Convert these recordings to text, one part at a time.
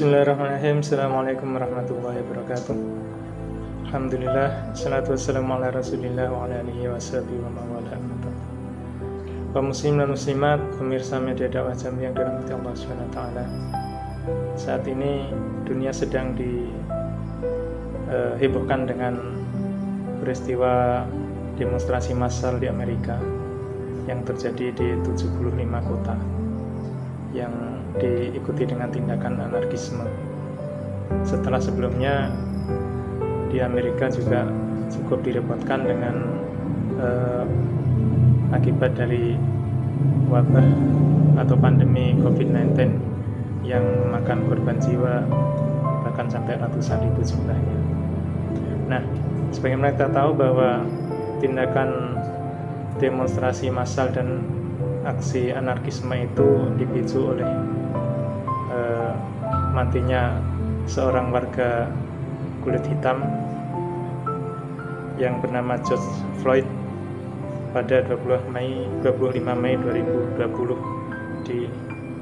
Bismillahirrahmanirrahim. Assalamualaikum warahmatullahi wabarakatuh. Alhamdulillah, salatu wassalamu ala rasulillah wa ala alihi wa sahbihi wa mawala. Kaum muslim dan muslimat, pemirsa media dakwah Jambi yang dirahmati Allah Subhanahu wa taala. Saat ini dunia sedang dihebohkan dengan peristiwa demonstrasi massal di Amerika yang terjadi di 75 kota yang diikuti dengan tindakan anarkisme. Setelah sebelumnya di Amerika juga cukup direpotkan dengan akibat dari wabah atau pandemi COVID-19 yang memakan korban jiwa bahkan sampai ratusan ribu jumlahnya. Nah, sebagaimana kita tahu bahwa tindakan demonstrasi massal dan aksi anarkisme itu dipicu oleh matinya seorang warga kulit hitam yang bernama George Floyd pada 25 Mei 2020 di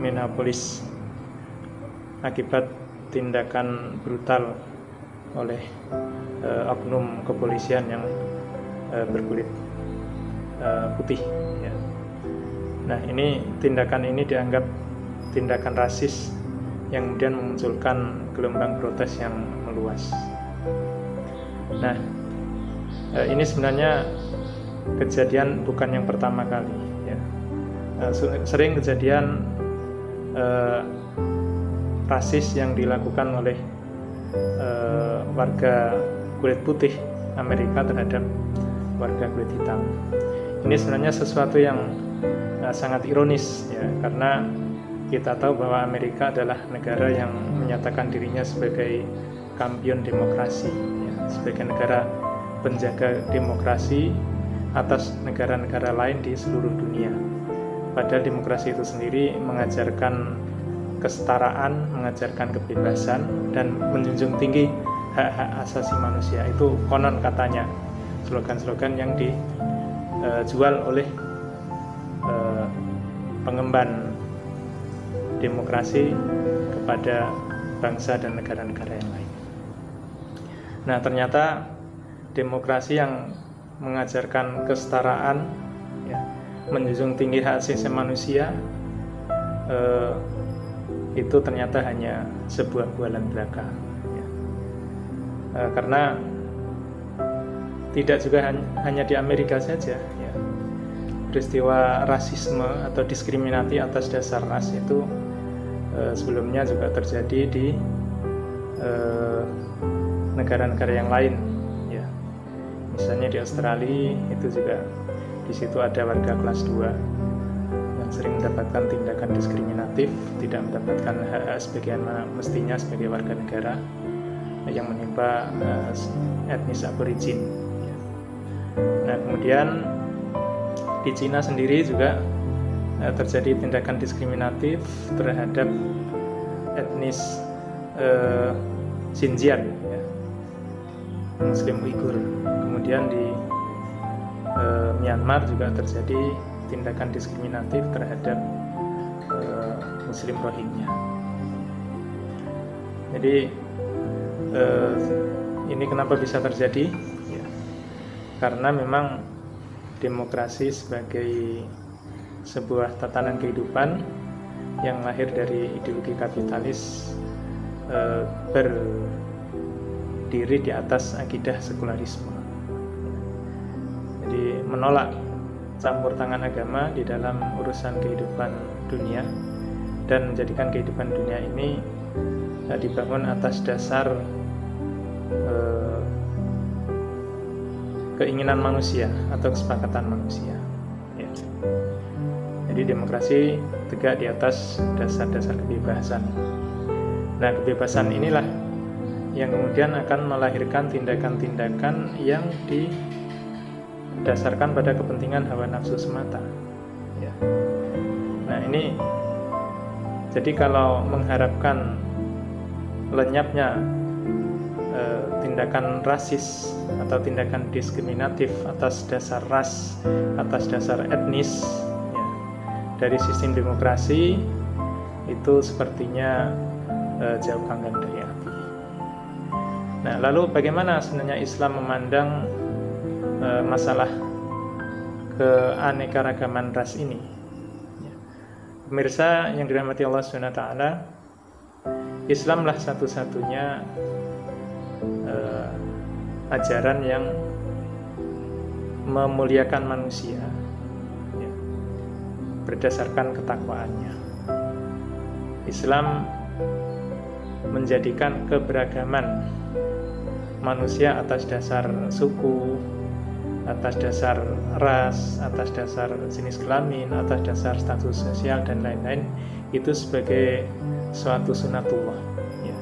Minneapolis akibat tindakan brutal oleh oknum kepolisian yang berkulit putih ya. Nah, tindakan ini dianggap tindakan rasis yang kemudian memunculkan gelombang protes yang meluas. Nah, ini sebenarnya kejadian bukan yang pertama kali ya. Sering kejadian rasis yang dilakukan oleh warga kulit putih Amerika terhadap warga kulit hitam. Ini sebenarnya sesuatu yang sangat ironis ya, karena kita tahu bahwa Amerika adalah negara yang menyatakan dirinya sebagai kampion demokrasi ya, sebagai negara penjaga demokrasi atas negara-negara lain di seluruh dunia. Padahal demokrasi itu sendiri mengajarkan kesetaraan, mengajarkan kebebasan dan menjunjung tinggi hak-hak asasi manusia. Itu konon katanya slogan-slogan yang dijual oleh pengemban demokrasi kepada bangsa dan negara-negara yang lain. Nah, ternyata demokrasi yang mengajarkan kesetaraan, ya, menjunjung tinggi hak asasi manusia, itu ternyata hanya sebuah bualan belaka. Ya. Karena tidak juga hanya di Amerika saja. Ya. Peristiwa rasisme atau diskriminasi atas dasar ras itu sebelumnya juga terjadi di negara-negara yang lain ya. Misalnya di Australia itu juga di situ ada warga kelas 2 yang sering mendapatkan tindakan diskriminatif, tidak mendapatkan hak sebagaimana mestinya sebagai warga negara yang menimpa etnis aborigin ya. Nah, kemudian di Cina sendiri juga terjadi tindakan diskriminatif terhadap etnis Xinjiang ya, Muslim Uighur. Kemudian di Myanmar juga terjadi tindakan diskriminatif terhadap Muslim Rohingya. Jadi ini kenapa bisa terjadi ya, karena memang demokrasi sebagai sebuah tatanan kehidupan yang lahir dari ideologi kapitalis berdiri di atas akidah sekularisme. Jadi menolak campur tangan agama di dalam urusan kehidupan dunia dan menjadikan kehidupan dunia ini dibangun atas dasar keinginan manusia atau kesepakatan manusia ya. Jadi demokrasi tegak di atas dasar-dasar kebebasan. Nah, kebebasan inilah yang kemudian akan melahirkan tindakan-tindakan yang didasarkan pada kepentingan hawa nafsu semata ya. Nah, ini jadi kalau mengharapkan lenyapnya tindakan rasis atau tindakan diskriminatif atas dasar ras, atas dasar etnis ya, dari sistem demokrasi itu sepertinya jauh panggang dari api. Nah, lalu bagaimana sebenarnya Islam memandang masalah keanekaragaman ras ini? Pemirsa yang dirahmati Allah SWT, Islamlah satu-satunya ajaran yang memuliakan manusia ya, berdasarkan ketakwaannya. Islam menjadikan keberagaman manusia atas dasar suku, atas dasar ras, atas dasar jenis kelamin, atas dasar status sosial dan lain-lain itu sebagai suatu sunatullah ya.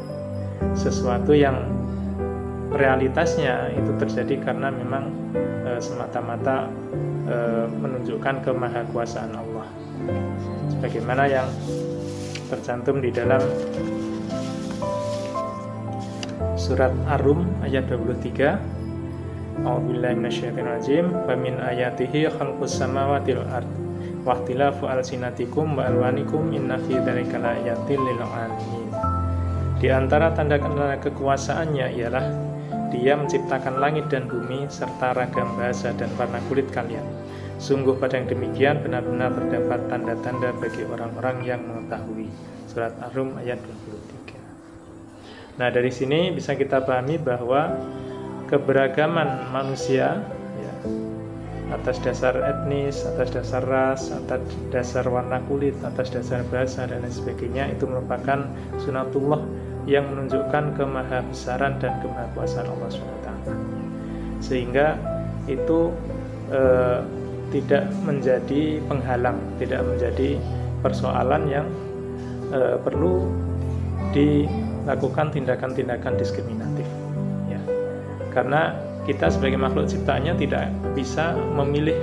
Sesuatu yang realitasnya itu terjadi karena memang semata-mata menunjukkan kemahakuasaan Allah, sebagaimana yang tercantum di dalam surat Ar-Rum ayat 23. A'udzubillahi minasyaitonirrajim. Wa min ayatihi khalqus samawati wal ard wa ikhtilafu alsinatikum wa alwanikum inna fi dzalika laayatil lil alamin. Di antara tanda-tanda kekuasaannya ialah Dia menciptakan langit dan bumi serta ragam bahasa dan warna kulit kalian. Sungguh pada yang demikian benar-benar terdapat tanda-tanda bagi orang-orang yang mengetahui. Surat Ar-Rum ayat 23. Nah, dari sini bisa kita pahami bahwa keberagaman manusia ya, atas dasar etnis, atas dasar ras, atas dasar warna kulit, atas dasar bahasa dan lain sebagainya itu merupakan sunatullah yang menunjukkan kemahabesaran dan kemahakuasaan Allah SWT. Sehingga itu tidak menjadi penghalang, tidak menjadi persoalan yang perlu dilakukan tindakan-tindakan diskriminatif ya. Karena kita sebagai makhluk ciptaannya tidak bisa memilih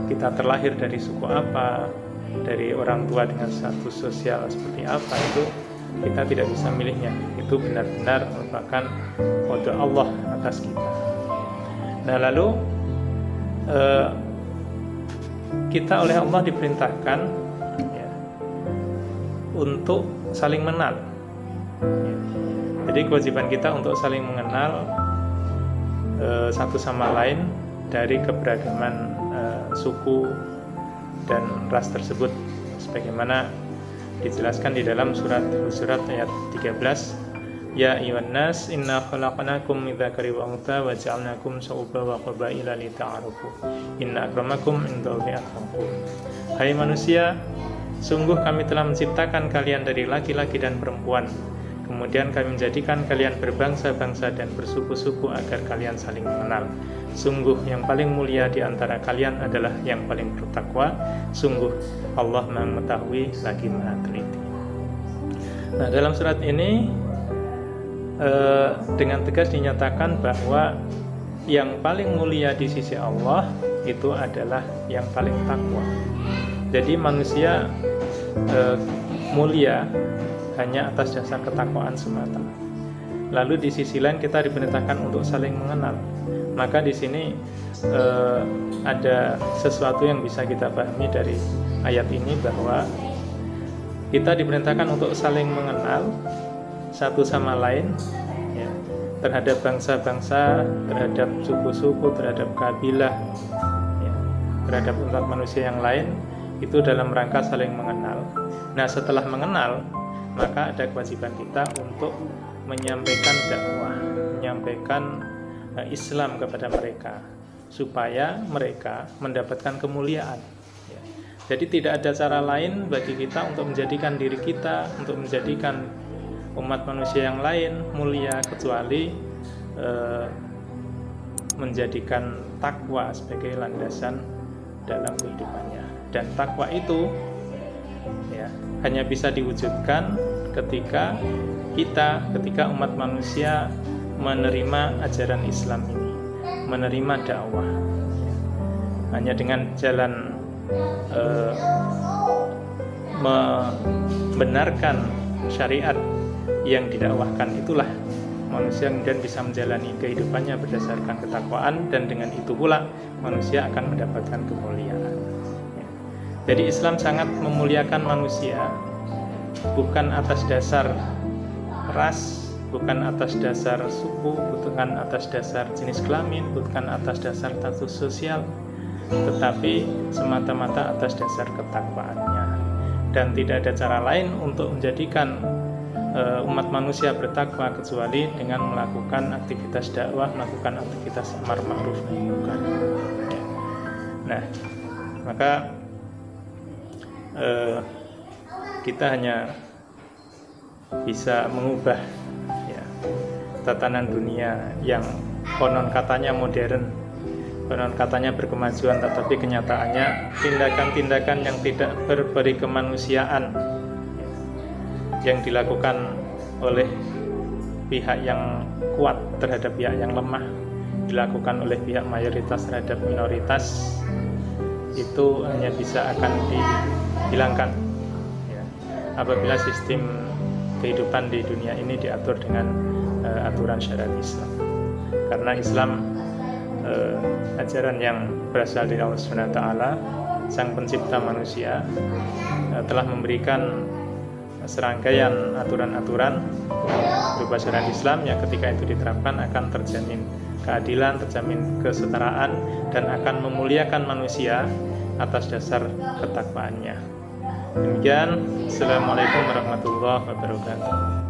kita terlahir dari suku apa, dari orang tua dengan status sosial seperti apa, itu kita tidak bisa milihnya. Itu benar-benar merupakan kode Allah atas kita. Nah, lalu kita oleh Allah diperintahkan ya, untuk saling mengenal ya. Jadi kewajiban kita untuk saling mengenal satu sama lain dari keberagaman suku dan ras tersebut, sebagaimana dijelaskan di dalam surat Hujurat ayat 13. Ya ayyuhan nas inna khalaqnakum min dzakari wa untha wa ja'alnakum syu'uban wa qabaila lita'arafu inna akramakum indallahi atqakum. Hai manusia, sungguh kami telah menciptakan kalian dari laki-laki dan perempuan, kemudian kami menjadikan kalian berbangsa-bangsa dan bersuku-suku agar kalian saling mengenal. Sungguh yang paling mulia di antara kalian adalah yang paling bertakwa. Sungguh Allah Maha mengetahui lagi Maha teliti. Nah, dalam surat ini dengan tegas dinyatakan bahwa yang paling mulia di sisi Allah itu adalah yang paling takwa. Jadi manusia mulia hanya atas dasar ketakwaan semata. Lalu di sisi lain kita diperintahkan untuk saling mengenal. Maka di sini ada sesuatu yang bisa kita pahami dari ayat ini, bahwa kita diperintahkan untuk saling mengenal satu sama lain ya, terhadap bangsa-bangsa, terhadap suku-suku, terhadap kabilah ya, terhadap umat manusia yang lain, itu dalam rangka saling mengenal. Nah, setelah mengenal, maka ada kewajiban kita untuk menyampaikan dakwah, menyampaikan Islam kepada mereka, supaya mereka mendapatkan kemuliaan ya. Jadi tidak ada cara lain bagi kita untuk menjadikan diri kita, untuk menjadikan umat manusia yang lain mulia, kecuali menjadikan takwa sebagai landasan dalam kehidupannya. Dan takwa itu ya, hanya bisa diwujudkan ketika umat manusia menerima ajaran Islam ini, menerima dakwah. Hanya dengan jalan membenarkan syariat yang didakwahkan itulah manusia kemudian bisa menjalani kehidupannya berdasarkan ketakwaan, dan dengan itu pula manusia akan mendapatkan kemuliaan. Jadi Islam sangat memuliakan manusia bukan atas dasar ras, bukan atas dasar suku, bukan atas dasar jenis kelamin, bukan atas dasar status sosial, tetapi semata-mata atas dasar ketakwaannya. Dan tidak ada cara lain untuk menjadikan umat manusia bertakwa kecuali dengan melakukan aktivitas dakwah, melakukan aktivitas amar ma'ruf nahi munkar. Nah, maka kita hanya bisa mengubah tatanan dunia yang konon katanya modern, konon katanya berkemajuan, tetapi kenyataannya tindakan-tindakan yang tidak berberi kemanusiaan yang dilakukan oleh pihak yang kuat terhadap pihak yang lemah, dilakukan oleh pihak mayoritas terhadap minoritas, itu hanya bisa akan dihilangkan apabila sistem kehidupan di dunia ini diatur dengan aturan syariat Islam. Karena Islam ajaran yang berasal dari Allah SWT, Sang Pencipta manusia, telah memberikan serangkaian aturan-aturan berupa syariat Islam yang ketika itu diterapkan akan terjamin keadilan, terjamin kesetaraan, dan akan memuliakan manusia atas dasar ketakwaannya. Demikian, Assalamualaikum warahmatullahi wabarakatuh.